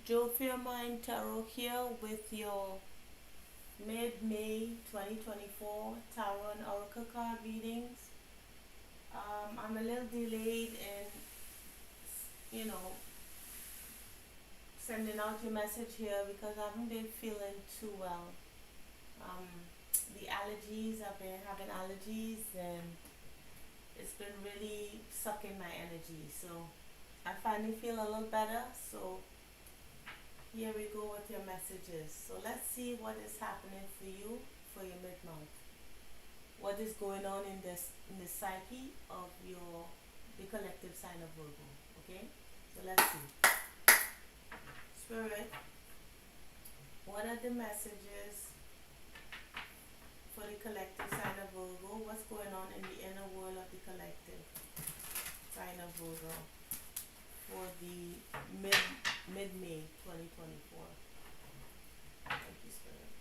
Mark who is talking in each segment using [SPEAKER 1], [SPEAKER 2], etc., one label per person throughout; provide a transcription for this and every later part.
[SPEAKER 1] Joe Mind Tarot here with your mid-May 2024 Tarot and Oracle card readings. I'm a little delayed in, you know, sending out your message here because I haven't been feeling too well. Um, the allergies, I've been having allergies and it's been really sucking my energy. So I finally feel a little better. So here we go with your messages. So let's see what is happening for you for your mid-month. What is going on in the psyche of the collective sign of Virgo. Okay? So let's see. Spirit, what are the messages for the collective sign of Virgo? What's going on in the inner world of the collective sign of Virgo for the mid-May 2024? Thank you, Spirit.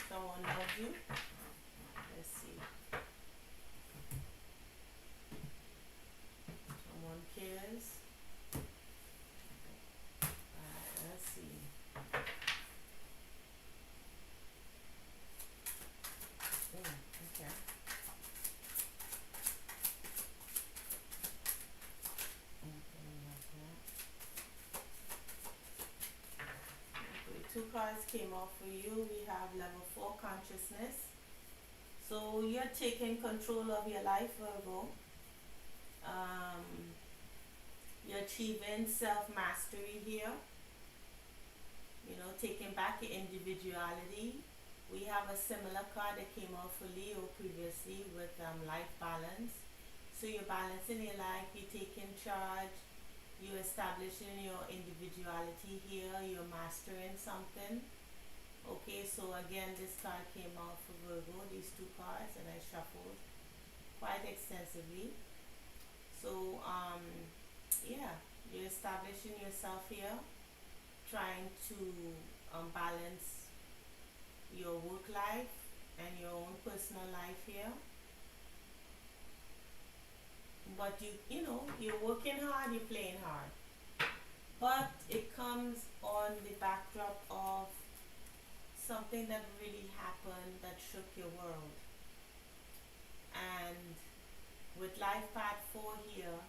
[SPEAKER 1] Someone loves you. Let's see. Someone cares. Let's see. Okay. Okay, two cards came off for you. We have level 4 consciousness. So you're taking control of your life, Virgo. You're achieving self-mastery here. You know, taking back your individuality. We have a similar card that came off for Leo previously with life balance. So you're balancing your life, you're taking charge, you're establishing your individuality here, you're mastering something. Okay, so again, this card came out for Virgo, these two cards, and I shuffled quite extensively. So, yeah, you're establishing yourself here, trying to balance your work life and your own personal life here. But you know, you're working hard, you're playing hard. But it comes on the backdrop of something that really happened that shook your world. And with life path 4 here,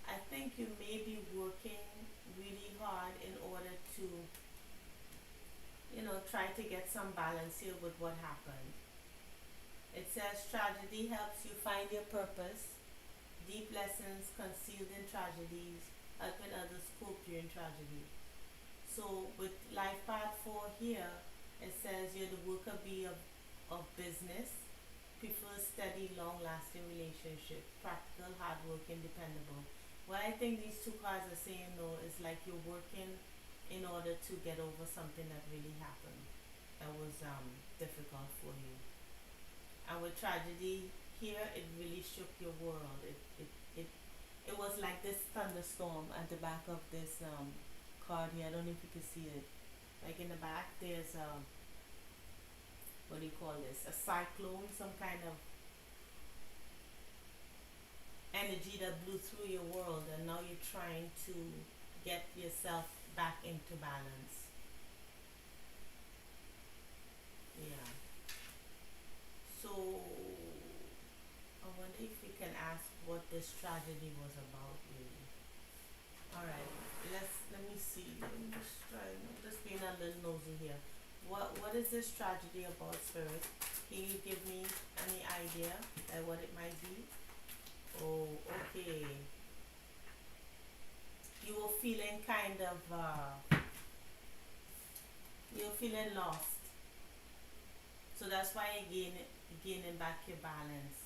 [SPEAKER 1] I think you may be working really hard in order to, you know, try to get some balance here with what happened. It says tragedy helps you find your purpose. Deep lessons concealed in tragedies, helping others cope during tragedy. So with life path 4 here, it says you're the worker bee of business, prefer steady, long-lasting relationship, practical, hardworking, dependable. What I think these two cards are saying though is like you're working in order to get over something that really happened that was difficult for you. And with tragedy here, it really shook your world. It was like this thunderstorm at the back of this card here. I don't know if you can see it. Like in the back, there's what do you call this? A cyclone, some kind of energy that blew through your world, and now you're trying to get yourself back into balance. Yeah. So I wonder if we can ask what this tragedy was about, really. All right. Let me see. Let me just try. I'm just being a little nosy here. What is this tragedy about, Spirit? Can you give me any idea at what it might be? Oh, okay. You were feeling kind of you were feeling lost. So that's why you're gaining back your balance.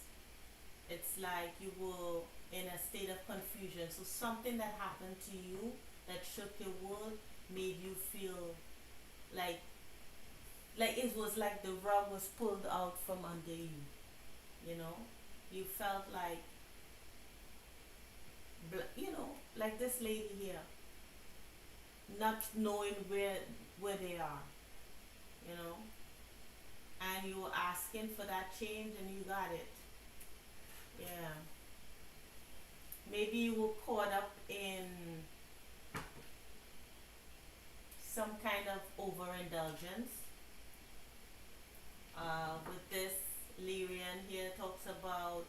[SPEAKER 1] It's like you were in a state of confusion. So something that happened to you that shook your world made you feel like it was like the rug was pulled out from under you. you know. You felt like, like this lady here, not knowing where they are, you know, and you were asking for that change and you got it. Yeah. Maybe you were caught up in some kind of overindulgence. With this, Lyrian here talks about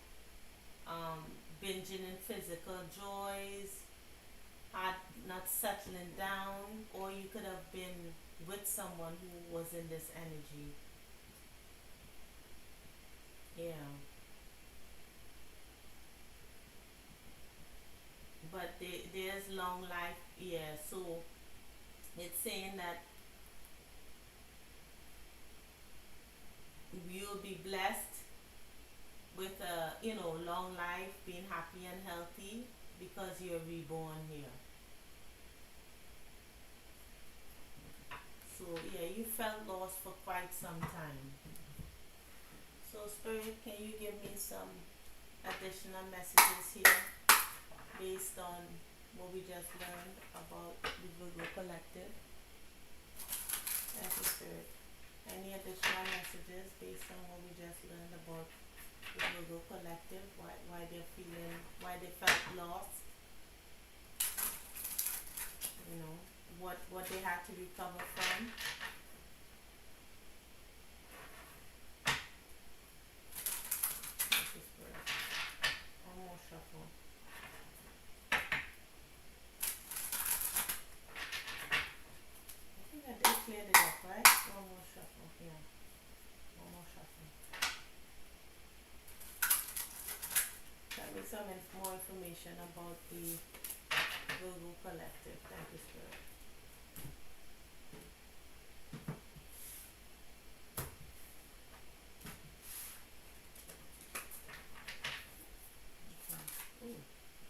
[SPEAKER 1] um, binging in physical joys, had not settling down, or you could have been with someone who was in this energy. Yeah. But there's long life. Yeah. So it's saying that you'll be blessed with a long life, being happy and healthy because you're reborn here. So yeah, you felt lost for quite some time. So Spirit, can you give me some additional messages here based on what we just learned about the Virgo Collective? Thank you, Spirit. Any additional messages based on what we just learned about the Virgo Collective? Why they're feeling, why they felt lost? You know, what they had to recover from. Thank you, Spirit. One more shuffle. I think I did clear it up, right? One more shuffle. Yeah. One more shuffle. Tell me some more information about the Virgo Collective. Thank you, Spirit. Okay. Ooh,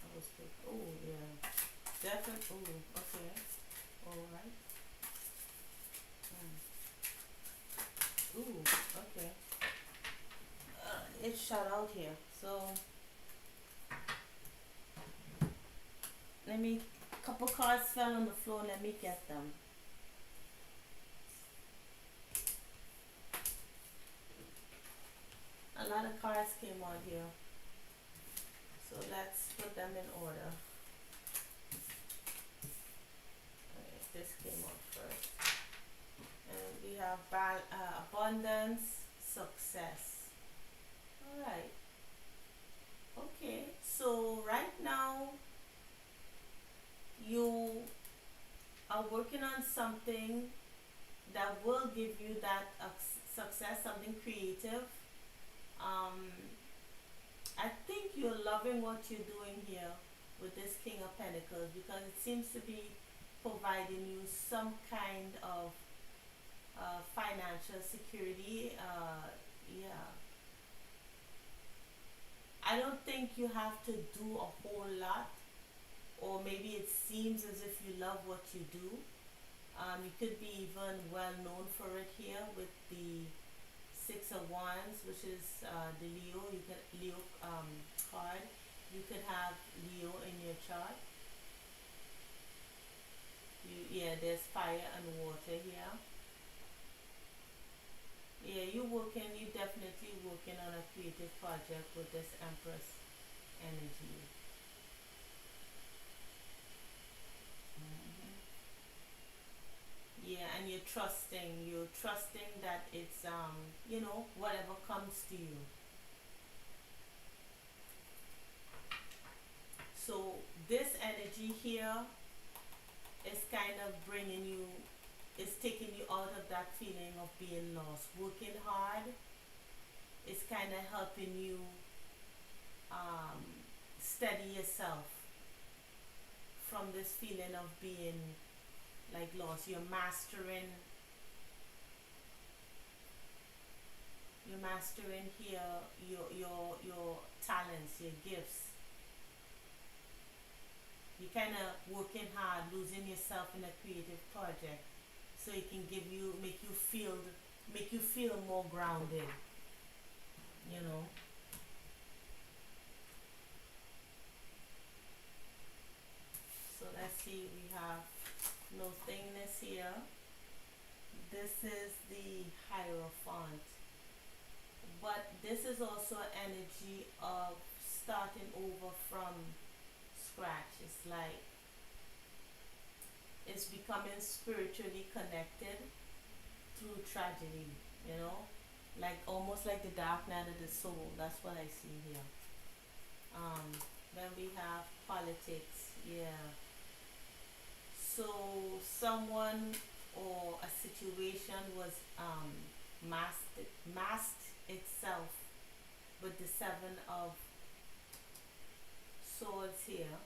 [SPEAKER 1] that was good. Oh, yeah. Definitely. Ooh, okay. All right. Ooh, okay. It's shut out here. So let me. Couple cards fell on the floor. Let me get them. A lot of cards came out here. So let's put them in order. Okay, this came out first. And we have abundance, success. Alright. Okay, so right now you are working on something that will give you that success, something creative. Um, I think you're loving what you're doing here with this King of Pentacles because it seems to be providing you some kind of financial security. Yeah. I don't think you have to do a whole lot, or maybe it seems as if you love what you do. You could be even well known for it here with the Six of Wands, which is the Leo. You can Leo card. You could have Leo in your chart. Yeah, there's fire and water here. Yeah, you definitely working on a creative project with this Empress energy. Hmm. Yeah, and you're trusting that it's whatever comes to you. So this energy here is kind of bringing you, is taking you out of that feeling of being lost. Working hard is kind of helping you um, steady yourself from this feeling of being like lost. You're mastering here your talents, your gifts. You're kind of working hard, losing yourself in a creative project, so it can make you feel more grounded. You know. let's see, we have no thingness here. This is the Hierophant. But this is also energy of starting over from scratch. It's like it's becoming spiritually connected through tragedy, you know? Like almost like the dark night of the soul. That's what I see here. Um, then we have politics, yeah. So someone or a situation was masked itself with the seven of swords here.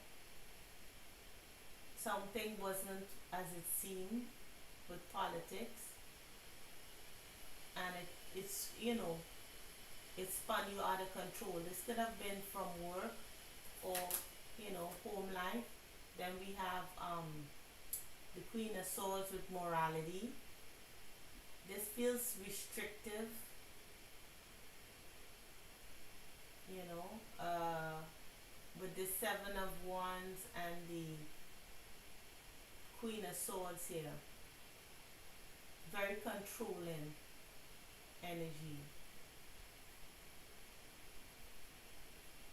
[SPEAKER 1] Something wasn't as it seemed with politics, and it's it spun you out of control. This could have been from work or home life. Then we have the Queen of Swords with morality. This feels restrictive, you know, with the Seven of Wands and the Queen of Swords here. Very controlling energy.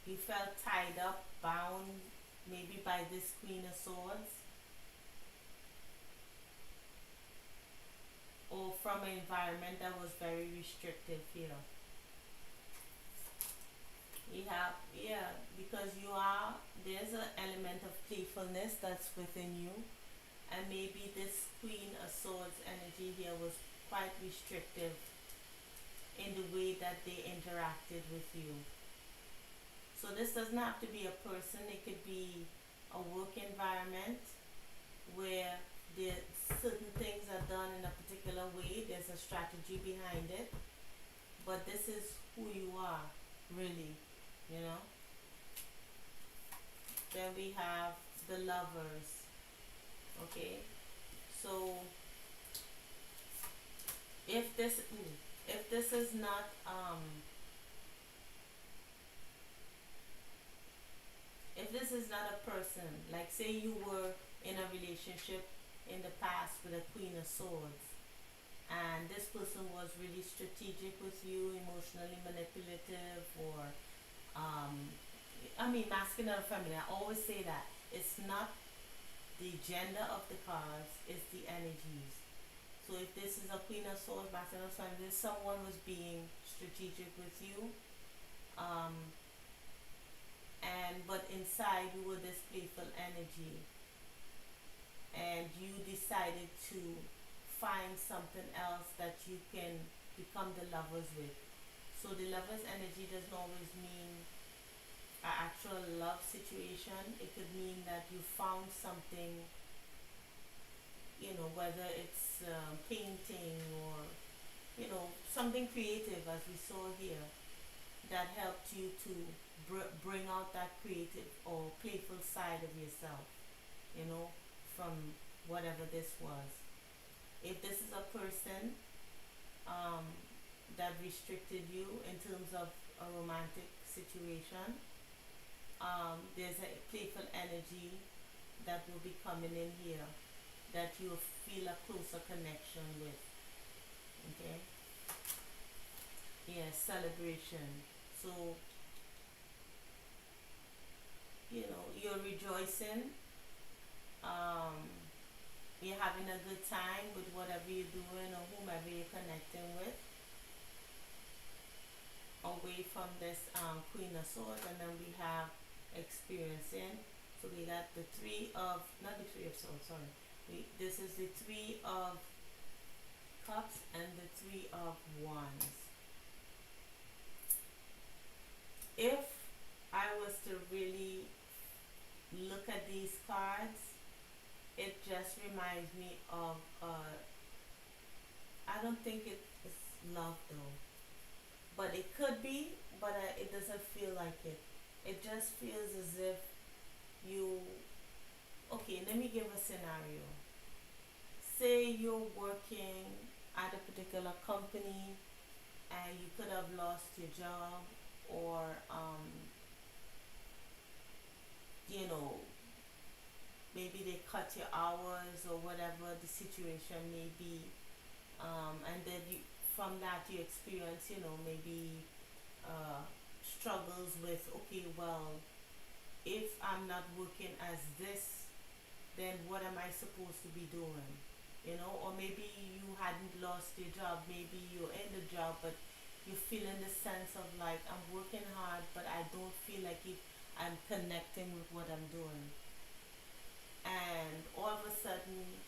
[SPEAKER 1] You felt tied up, bound, maybe by this Queen of Swords, or from an environment that was very restrictive here. You have, yeah, because there's an element of playfulness that's within you, and maybe this Queen of Swords energy here was quite restrictive in the way that they interacted with you. So this doesn't have to be a person, it could be a work environment where certain things are done in a particular way, there's a strategy behind it, but this is who you are, really, you know. Then we have the Lovers, okay. So if this is not if this is not a person, like say you were in a relationship in the past with a Queen of Swords, and this person was really strategic with you, emotionally manipulative, or masculine or feminine. I always say that it's not the gender of the cards, it's the energies. So if this is a Queen of Swords, masculine or feminine, someone was being strategic with you, um, but inside you were this playful energy, and you decided to find something else that you can become the Lovers with. So the Lovers energy doesn't always mean an actual love situation. It could mean that you found something, whether it's painting or something creative, as we saw here, that helped you to bring out that creative or playful side of yourself, from whatever this was. If this is a person that restricted you in terms of a romantic situation, there's a playful energy that will be coming in here that you'll feel a closer connection with. Okay? Yeah, celebration. So, you're rejoicing. You're having a good time with whatever you're doing or whomever you're connecting with. Away from this Queen of Swords, and then we have experiencing. So we got the not the Three of Swords, sorry. This is the Three of Cups and the Three of Wands. If I was to really look at these cards, it just reminds me of, I don't think it is love though, but it could be, but it doesn't feel like it. It just feels as if okay, let me give a scenario. Say you're working at a particular company and you could have lost your job, or maybe they cut your hours or whatever the situation may be, and then you, from that you experience, maybe uh, struggles with, okay, well, if I'm not working as this, then what am I supposed to be doing? Or maybe you hadn't lost your job, maybe you're in the job, but you're feeling the sense of like, I'm working hard, but I don't feel like I'm connecting with what I'm doing. And all of a sudden,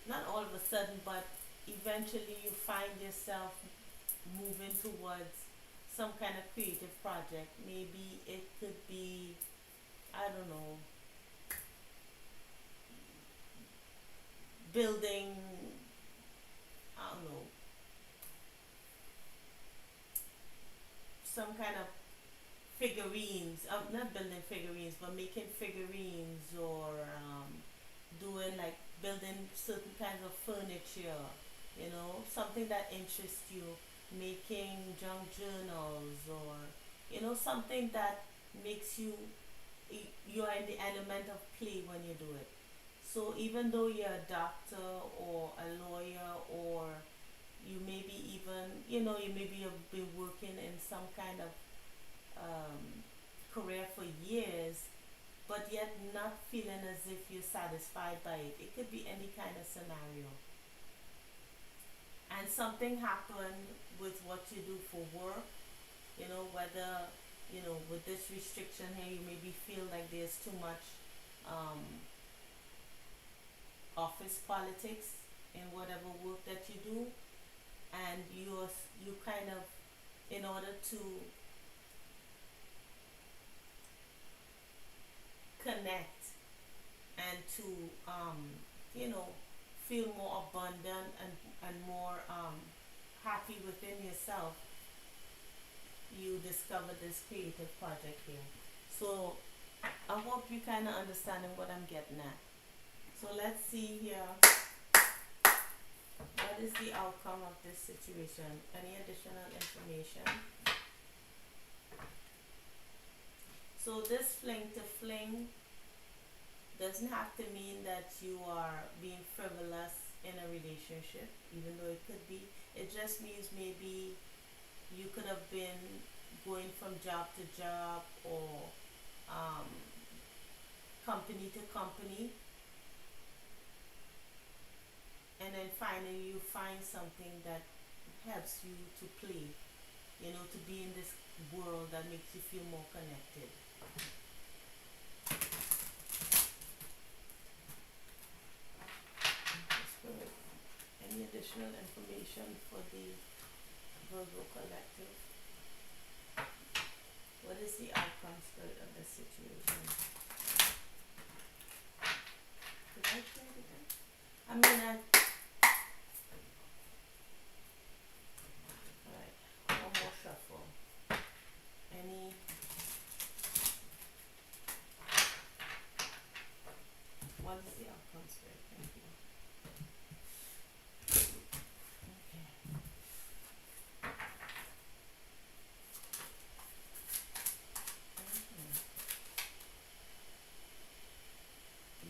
[SPEAKER 1] not all of a sudden, but eventually you find yourself moving towards some kind of creative project. Maybe it could be, I don't know, building, I don't know, some kind of figurines, not building figurines, but making figurines, or doing like building certain kinds of furniture, something that interests you, making junk journals, or, something that makes you, you're in the element of play when you do it. So even though you're a doctor or a lawyer, or you maybe even, you maybe have been working in some kind of career for years, but yet not feeling as if you're satisfied by it. It could be any kind of scenario. And something happened with what you do for work, whether, with this restriction here, you maybe feel like there's too much um, office politics in whatever work that you do, and you kind of, in order to connect and to you know feel more abundant and more happy within yourself, you discover this creative project here. So I hope you kind of understanding what I'm getting at. So let's see here, what is the outcome of this situation? Any additional information? So this fling to fling doesn't have to mean that you are being frivolous in a relationship, even though it could be. It just means maybe you could have been going from job to job, or um, company to company, and then finally you find something that helps you to play, to be in this world that makes you feel more connected. Spirit, any additional information for the Virgo collective? What is the outcome, Spirit, of this situation? Did I try it again? I mean, alright, one more shuffle. Any, what is the outcome, Spirit? Thank you. Okay.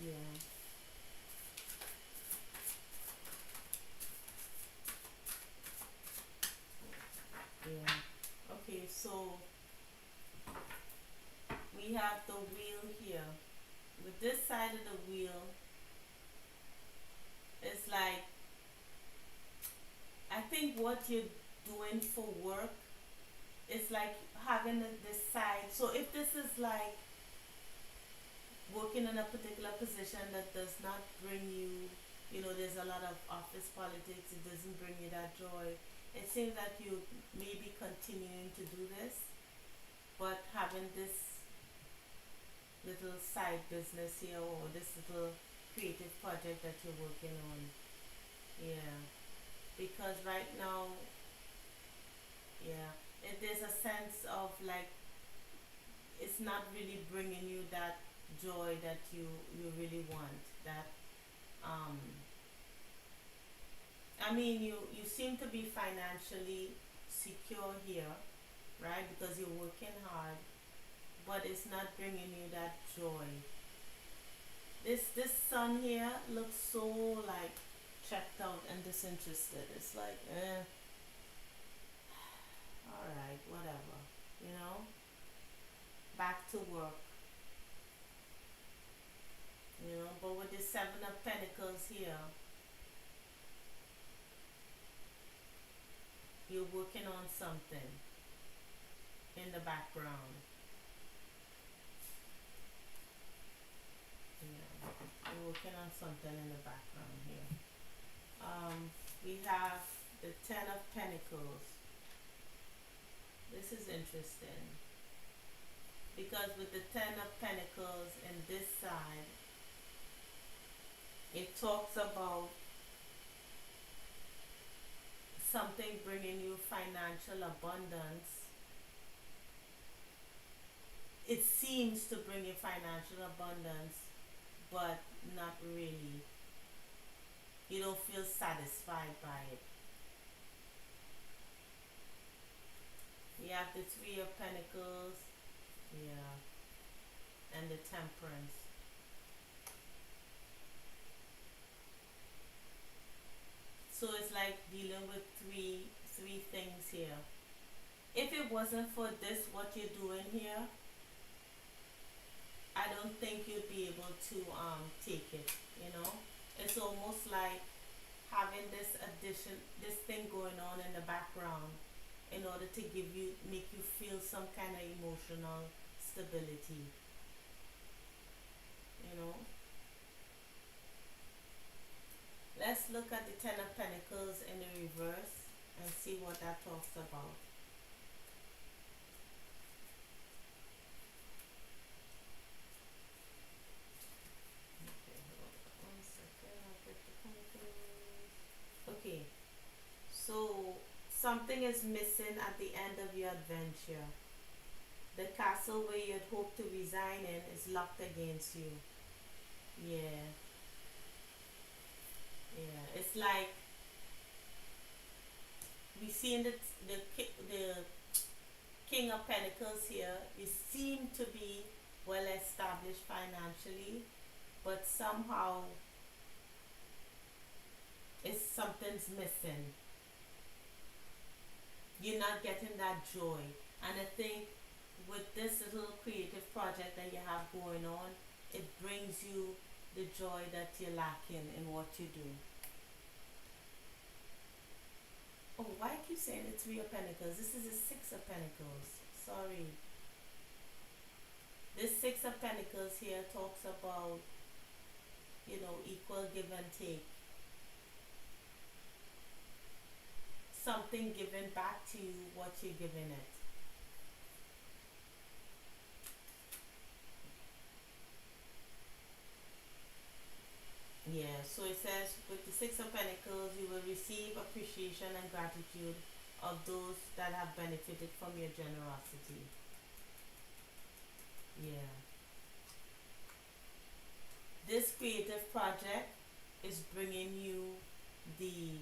[SPEAKER 1] Yeah. Yeah. Okay, so we have the wheel here. With this side of the wheel, it's like, I think what you're doing for work is like having this side. So if this is like working in a particular position that does not bring you, there's a lot of office politics, it doesn't bring you that joy. It seems like you may be continuing to do this, but having this little side business here, or this little creative project that you're working on. Yeah. Because right now, yeah, there's a sense of like, it's not really bringing you that joy that you really want. That um I mean, you seem to be financially secure here, right? Because you're working hard, but it's not bringing you that joy. This son here looks so like checked out and disinterested. It's like, all right, whatever, you know. Back to work, you know. But with the Seven of Pentacles here, you're working on something in the background. Yeah, you're working on something in the background here. We have the Ten of Pentacles. This is interesting because with the Ten of Pentacles in this side, it talks about something bringing you financial abundance. It seems to bring you financial abundance, but not really. You don't feel satisfied by it. You have the Three of Pentacles, yeah, and the Temperance. So it's like dealing with three things here. If it wasn't for this, what you're doing here, I don't think you'd be able to take it, you know? It's almost like having this addition, this thing going on in the background in order to make you feel some kind of emotional stability, you know? Let's look at the Ten of Pentacles in the reverse and see what that talks about. Okay, hold on 1 second. I'll get the Pentacles. Okay, so something is missing at the end of your adventure. The castle where you had hoped to resign in is locked against you. Yeah, yeah. It's like we see in the King of Pentacles here. You seem to be well established financially, but somehow it's something's missing. You're not getting that joy, and I think with this little creative project that you have going on, it brings you the joy that you're lacking in what you do. Oh, why I keep saying the Three of Pentacles? This is the Six of Pentacles. Sorry. This Six of Pentacles here talks about, you know, equal give and take. Something given back to you what you're giving it. Yeah, so it says with the Six of Pentacles, you will receive appreciation and gratitude of those that have benefited from your generosity. Yeah. This creative project is bringing you the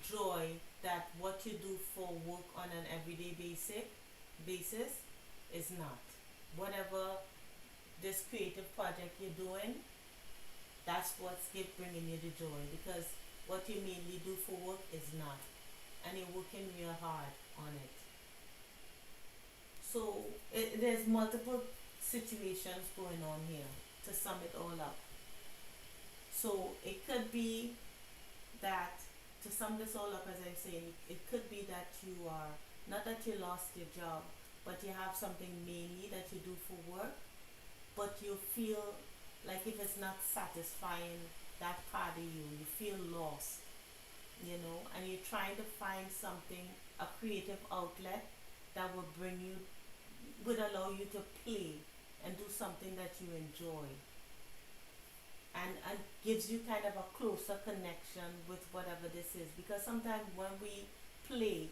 [SPEAKER 1] joy that what you do for work on an everyday basis is not. Whatever this creative project you're doing, that's what's bringing you the joy, because what you mainly do for work is not, and you're working real hard on it. So there's multiple situations going on here to sum it all up. So it could be that, to sum this all up, as I'm saying, it could be that you are, not that you lost your job, but you have something mainly that you do for work, but you feel like if it's not satisfying that part of you, you feel lost, you know, and you're trying to find something, a creative outlet that will bring you, would allow you to play and do something that you enjoy, and gives you kind of a closer connection with whatever this is. Because sometimes when we play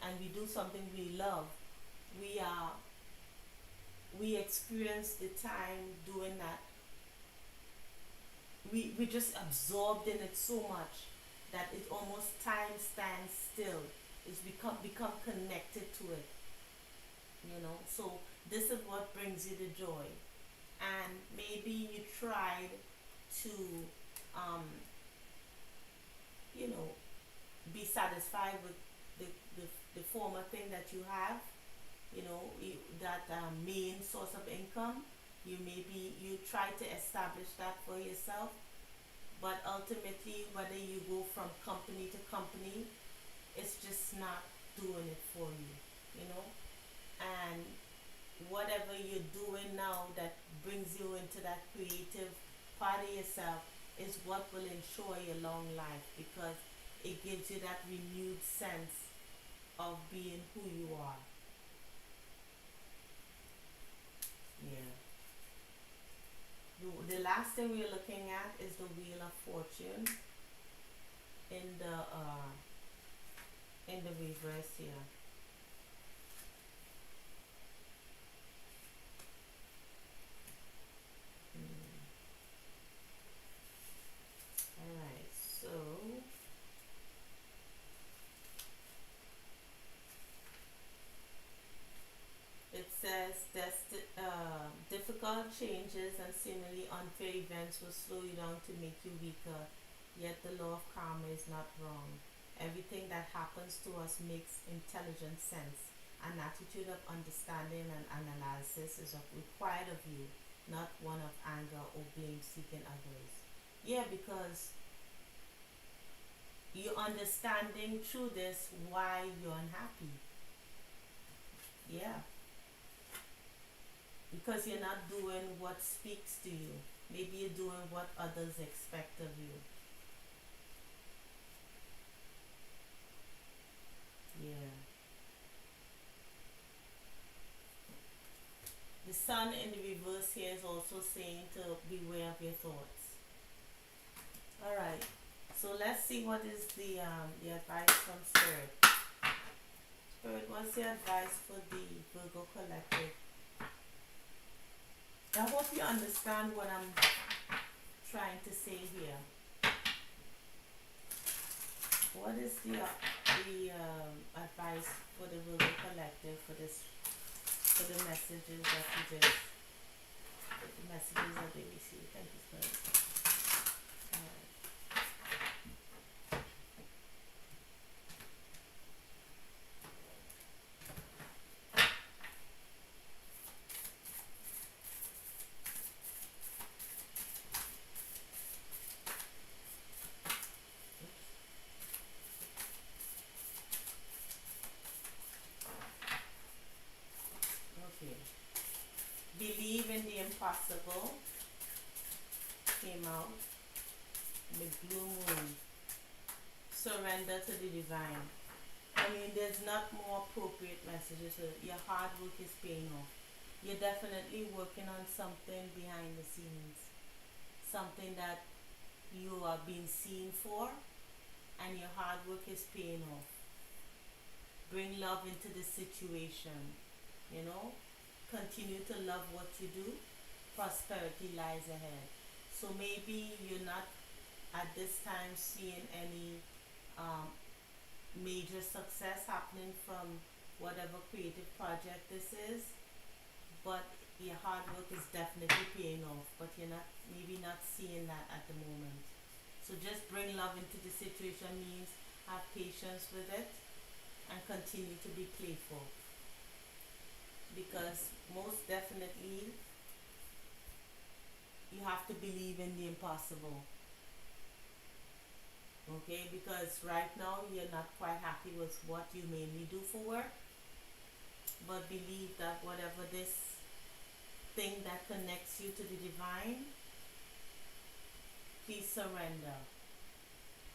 [SPEAKER 1] and we do something we love, we are we experience the time doing that, we just absorbed in it so much that it almost time stands still. It's become connected to it, you know. So this is what brings you the joy. and maybe you tried to, um, you know, be satisfied with the, the, the former thing that you have, that main source of income. You try to establish that for yourself, but ultimately, whether you go from company to company, it's just not doing it for you, you know. And whatever you're doing now that brings you into that creative part of yourself is what will ensure your long life, because it gives you that renewed sense of being who you are. Yeah. The last thing we're looking at is the Wheel of Fortune in the reverse here. Mm. All right. So it says difficult changes and seemingly unfair events will slow you down to make you weaker. Yet the law of karma is not wrong. Everything that happens to us makes intelligent sense. An attitude of understanding and analysis is required of you, not one of anger or blame seeking others. Yeah, because you're understanding through this why you're unhappy. Yeah, because you're not doing what speaks to you. Maybe you're doing what others expect of you. Yeah. The sun in the reverse here is also saying to beware of your thoughts. All right. So let's see what is the advice from Spirit. Spirit, what's the advice for the Virgo collective? I hope you understand what I'm trying to say here. What is the advice for the Virgo collective for this, for the messages that you just, the messages that they receive? Thank you, Spirit. Alright. Okay. Believe in the impossible came out. The blue moon. Surrender to the divine. I mean, there's not more appropriate messages. So your hard work is paying off. You're definitely working on something behind the scenes. Something that you are being seen for, and your hard work is paying off. Bring love into the situation, you know? Continue to love what you do. Prosperity lies ahead. So maybe you're not at this time seeing any um, major success happening from whatever creative project this is, but your hard work is definitely paying off, but you're not, maybe not seeing that at the moment. So just bring love into the situation means have patience with it and continue to be playful, because most definitely you have to believe in the impossible. Okay, because right now you're not quite happy with what you mainly do for work, but believe that whatever this thing that connects you to the divine, please surrender,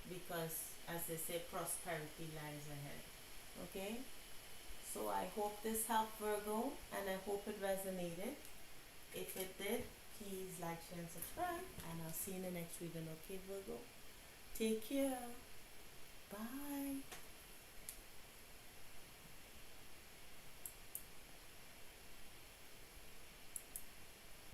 [SPEAKER 1] because as they say, prosperity lies ahead. Okay, so I hope this helped, Virgo, and I hope it resonated. If it did, please like, share, and subscribe, and I'll see you in the next reading. Okay, Virgo, take care. Bye.